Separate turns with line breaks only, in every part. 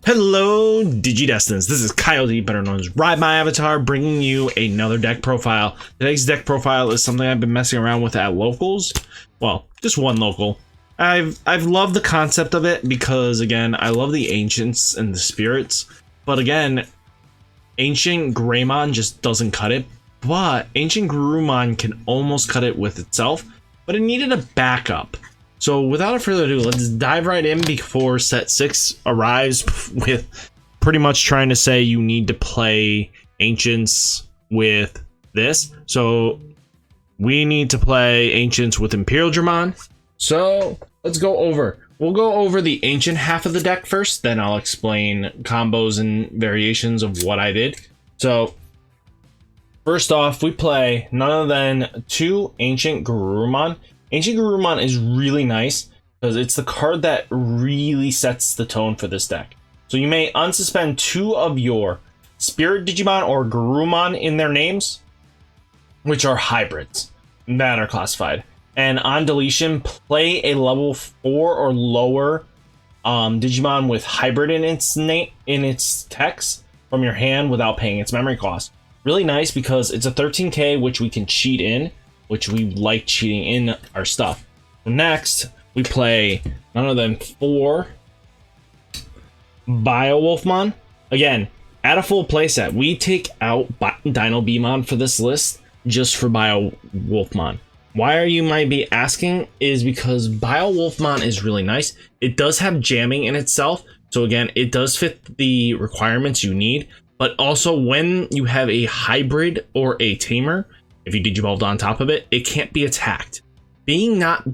Hello, Digidestineds. This is Coyote, better known as Ride My Avatar, bringing you another deck profile. Today's deck profile is something I've been messing around with at locals. Well, just one local. I've loved the concept of it because, again, I love the ancients and the spirits. But again, AncientGarurumon just doesn't cut it. But AncientGarurumon can almost cut it with itself. But it needed a backup. So without further ado, let's dive right in before set 6 arrives with pretty much trying to say you need to play Ancients with this. So we need to play Ancients with Imperialdramon. So let's go over. We'll go over the Ancient half of the deck first, then I'll explain combos and variations of what I did. So first off, we play none other than 2 AncientGarurumon. AncientGarurumon is really nice because it's the card that really sets the tone for this deck. So you may unsuspend 2 of your Spirit Digimon or Garurumon in their names, which are hybrids that are classified. And on deletion, play a level 4 or lower Digimon with hybrid in its text from your hand without paying its memory cost. Really nice because it's a 13k, which we can cheat in, which we like cheating in our stuff. Next, we play none other than 4 BioWolfmon. Again, at a full playset, we take out Dino Beamon for this list just for BioWolfmon. Why you might be asking is because BioWolfmon is really nice. It does have jamming in itself, so again, it does fit the requirements you need. But also, when you have a hybrid or a tamer, if you digivolved on top of it, it can't be attacked. Being not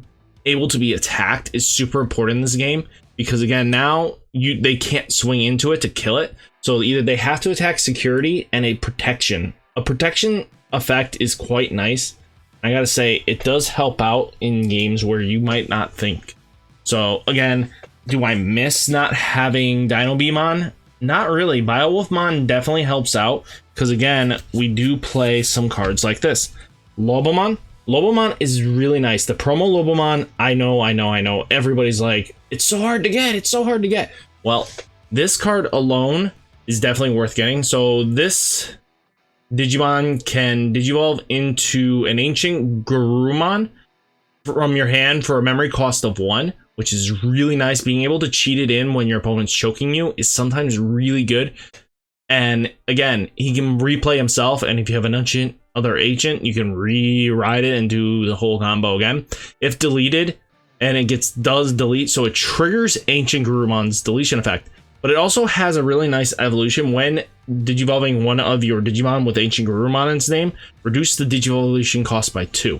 able to be attacked is super important in this game because, again, now they can't swing into it to kill it. So either they have to attack security and a protection. A protection effect is quite nice. I gotta say, it does help out in games where you might not think. So again, do I miss not having Dino Beamon? Not really. BioWolfmon definitely helps out because, again, we do play some cards like this. Lobomon. Lobomon is really nice. The promo Lobomon, I know. Everybody's like, it's so hard to get. It's so hard to get. Well, this card alone is definitely worth getting. So this Digimon can digivolve into an AncientGarurumon from your hand for a memory cost of 1. Which is really nice. Being able to cheat it in when your opponent's choking you is sometimes really good. And again, he can replay himself, and if you have an other ancient, you can rewrite it and do the whole combo again. If deleted, and it does delete, so it triggers AncientGarurumon's deletion effect. But it also has a really nice evolution when digivolving one of your Digimon with AncientGarurumon in its name, reduce the digivolution cost by 2.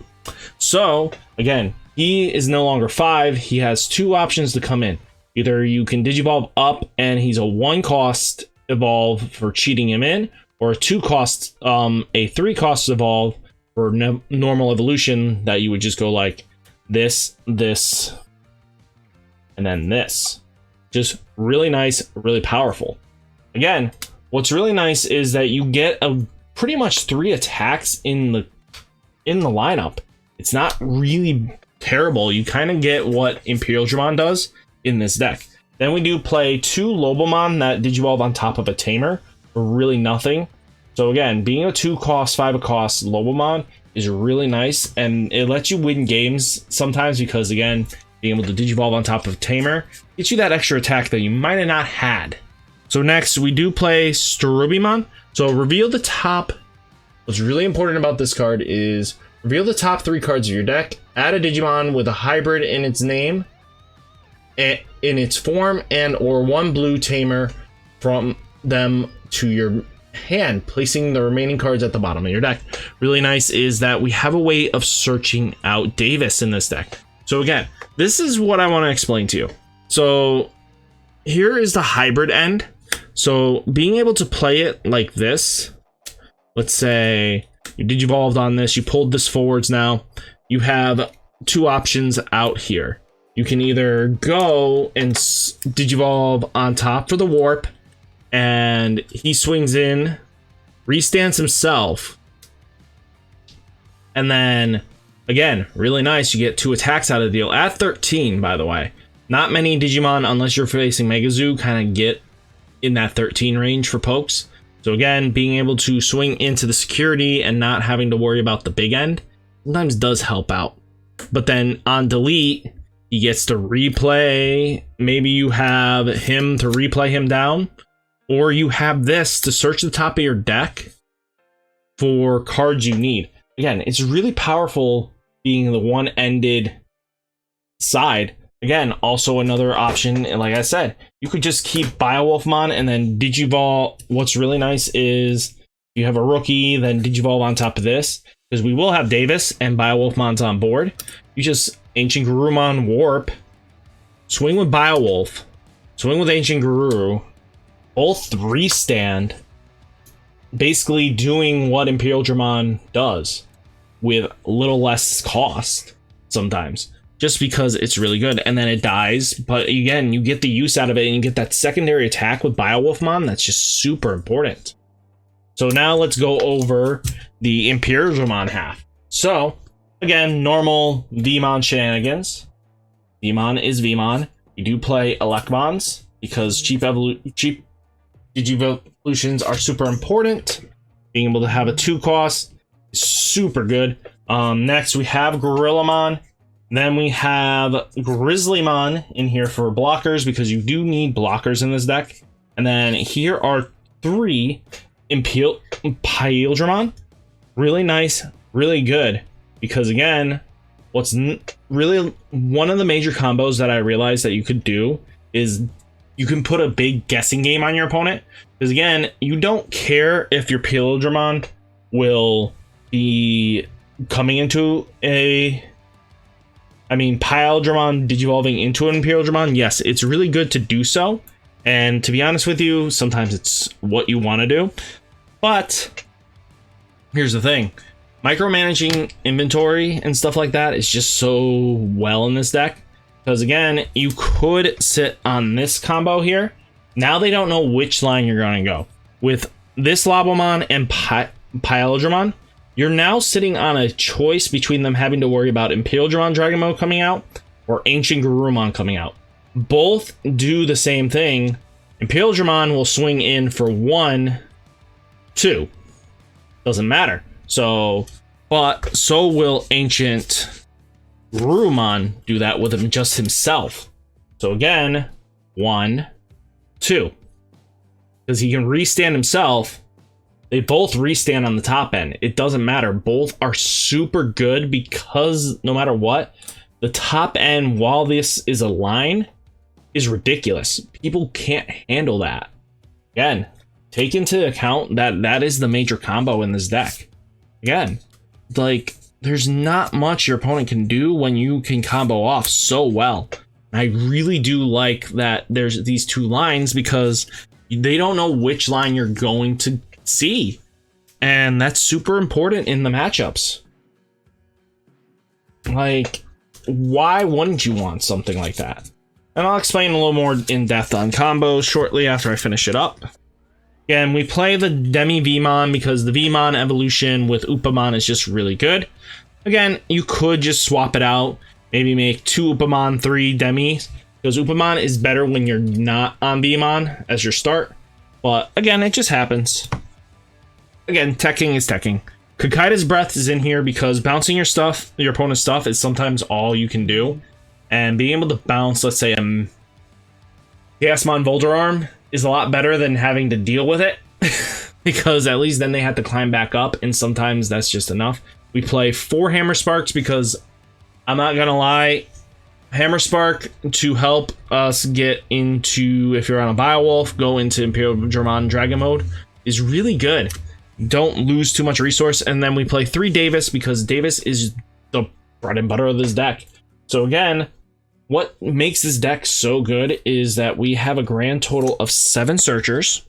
So again, he is no longer 5. He has 2 options to come in. Either you can digivolve up and he's a 1 cost evolve for cheating him in, or a 2 cost, a 3 cost evolve for normal evolution that you would just go like this, this, and then this. Just really nice, really powerful. Again, what's really nice is that you get pretty much 3 attacks in the lineup. It's not really terrible. You kind of get what Imperialdramon does in this deck. Then we do play 2 Lobomon that digivolve on top of a tamer for really nothing. So again, being a 2 cost, 5 cost Lobomon is really nice, and it lets you win games sometimes because, again, being able to digivolve on top of tamer gets you that extra attack that you might have not had. So next we do play Starubimon. So reveal the top. What's really important about this card is reveal the top 3 cards of your deck, add a Digimon with a hybrid in its name, in its form, and or 1 blue tamer from them to your hand, placing the remaining cards at the bottom of your deck. Really nice is that we have a way of searching out Davis in this deck. So again, this is what I want to explain to you. So here is the hybrid end. So being able to play it like this, let's say you digivolved on this, you pulled this forwards now, you have 2 options out here. You can either go and digivolve on top for the warp, and he swings in, restands himself, and then, again, really nice, you get 2 attacks out of the deal at 13, by the way. Not many Digimon, unless you're facing Megazoo, kind of get in that 13 range for pokes. So again, being able to swing into the security and not having to worry about the big end sometimes does help out. But then on delete, he gets to replay. Maybe you have him to replay him down, or you have this to search the top of your deck for cards you need. Again, it's really powerful being the one-ended side. Again, also another option, like I said, you could just keep Biowolfmon and then Digivolve. What's really nice is you have a rookie, then Digivolve on top of this, because we will have Davis and Biowolfmon's on board. You just AncientGarurumon Warp, swing with Biowolf, swing with AncientGaruru, both 3-stand, basically doing what Imperialdramon does with a little less cost sometimes, just because it's really good. And then it dies, but again, you get the use out of it and you get that secondary attack with Biowolfmon. That's just super important. So now let's go over the Imperialdramon half. So again, normal Vmon shenanigans. Vmon is Vmon. You do play Elecmons because cheap Digivolutions are super important. Being able to have a 2 cost is super good. Next we have Gorillamon. Then we have Grizzlymon in here for blockers, because you do need blockers in this deck. And then here are 3 Imperialdramon. Really nice, really good. Because again, what's really one of the major combos that I realized that you could do is you can put a big guessing game on your opponent. Because again, you don't care if your Imperialdramon will be coming into a... Imperialdramon digivolving into an Imperialdramon. Yes, it's really good to do so. And to be honest with you, sometimes it's what you want to do. But here's the thing. Micromanaging inventory and stuff like that is just so well in this deck. Because again, you could sit on this combo here. Now they don't know which line you're going to go. With this Labomon and Imperialdramon, you're now sitting on a choice between them having to worry about Imperialdramon Dragon Mode coming out or AncientGarurumon coming out. Both do the same thing. Imperialdramon will swing in for 1, 2. Doesn't matter. But so will AncientGarurumon do that with him just himself. So again, 1, 2. Because he can restand himself. They both restand on the top end. It doesn't matter. Both are super good because no matter what, the top end, while this is a line, is ridiculous. People can't handle that. Again, take into account that that is the major combo in this deck. Again, like, there's not much your opponent can do when you can combo off so well. I really do like that there's these 2 lines, because they don't know which line you're going to see, and that's super important in the matchups. Like, why wouldn't you want something like that? And I'll explain a little more in depth on combos shortly after I finish it up. Again, we play the Demi Vmon because the Vmon evolution with Upamon is just really good. Again, you could just swap it out, maybe make 2 Upamon, 3 Demi, because Upamon is better when you're not on Vmon as your start. But again, it just happens. Again, teching is teching. Kakaida's Breath is in here because bouncing your stuff, your opponent's stuff, is sometimes all you can do. And being able to bounce, let's say, Chaosmon Volderarm is a lot better than having to deal with it. Because at least then they have to climb back up, and sometimes that's just enough. We play 4 Hammer Sparks because, I'm not gonna lie, Hammer Spark to help us get into, if you're on a Biowolf, go into Imperialdramon Dragon Mode is really good. Don't lose too much resource. And then we play 3 Davis because Davis is the bread and butter of this deck. So again, what makes this deck so good is that we have a grand total of 7 searchers.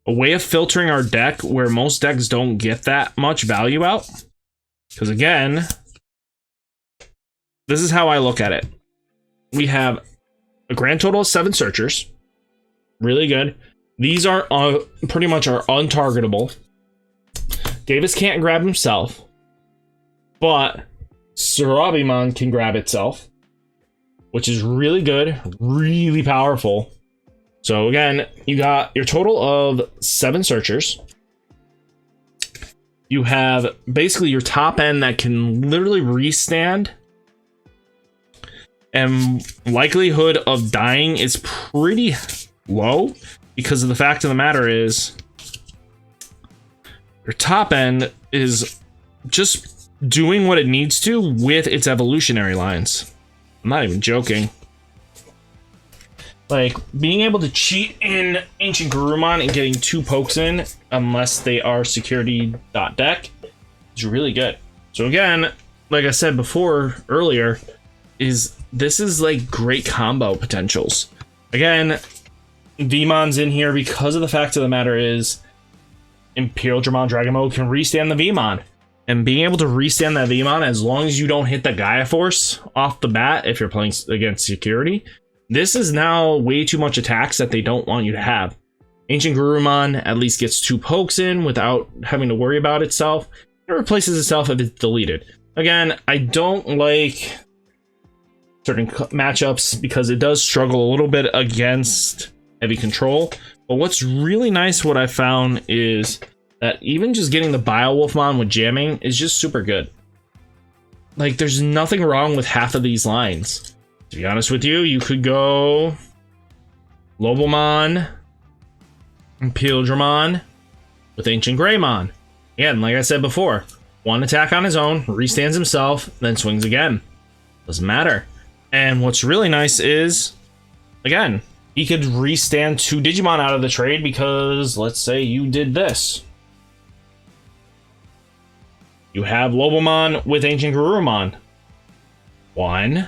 A way of filtering our deck where most decks don't get that much value out. Because again, this is how I look at it. We have a grand total of 7 searchers. Really good. These are pretty much are untargetable. Davis can't grab himself, but Surabimon can grab itself, which is really good, really powerful. So again, you got your total of 7 searchers. You have basically your top end that can literally restand, and likelihood of dying is pretty low, because of the fact of the matter is your top end is just doing what it needs to with its evolutionary lines. I'm not even joking. Like, being able to cheat in AncientGarurumon and getting 2 pokes in, unless they are security.deck, is really good. So again, like I said before, earlier, this is like great combo potentials. Again, Vmon's in here because of the fact of the matter is Imperialdramon Dragon Mode can restand the Vmon. And being able to restand that Vmon, as long as you don't hit the Gaia Force off the bat, if you're playing against security, this is now way too much attacks that they don't want you to have. AncientGarurumon at least gets 2 pokes in without having to worry about itself. It replaces itself if it's deleted. Again, I don't like certain matchups because it does struggle a little bit against heavy control. But what's really nice, what I found, is that even just getting the Biowolfmon with jamming is just super good. Like, there's nothing wrong with half of these lines. To be honest with you, you could go Lobomon, Imperialdramon with AncientGarurumon. Again, like I said before, 1 attack on his own, restands himself, then swings again. Doesn't matter. And what's really nice is, again, he could restand 2 Digimon out of the trade because, let's say you did this. You have Lobomon with AncientGarurumon. 1,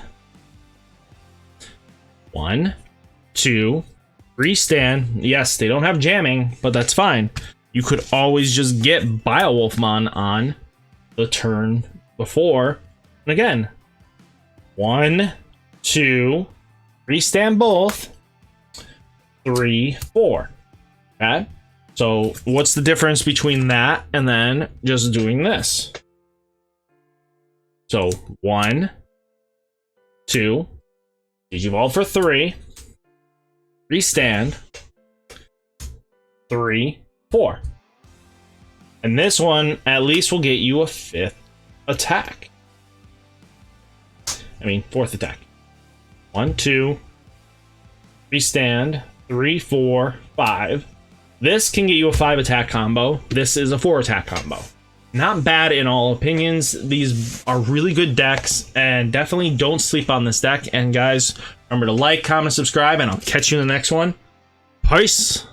2, restand. Yes, they don't have jamming, but that's fine. You could always just get Biowolfmon on the turn before. And again, 1, 2, restand both, 3, 4. Okay? So what's the difference between that and then just doing this? So 1, 2, Digivolve for 3, restand, 3, 4. And this one at least will get you a 5th attack. I mean, 4th attack. 1, 2, restand, 3, 4, 5. This can get you a 5 attack combo. This is a 4 attack combo. Not bad in all opinions. These are really good decks, and definitely don't sleep on this deck. And guys, remember to like, comment, subscribe, and I'll catch you in the next one. Peace!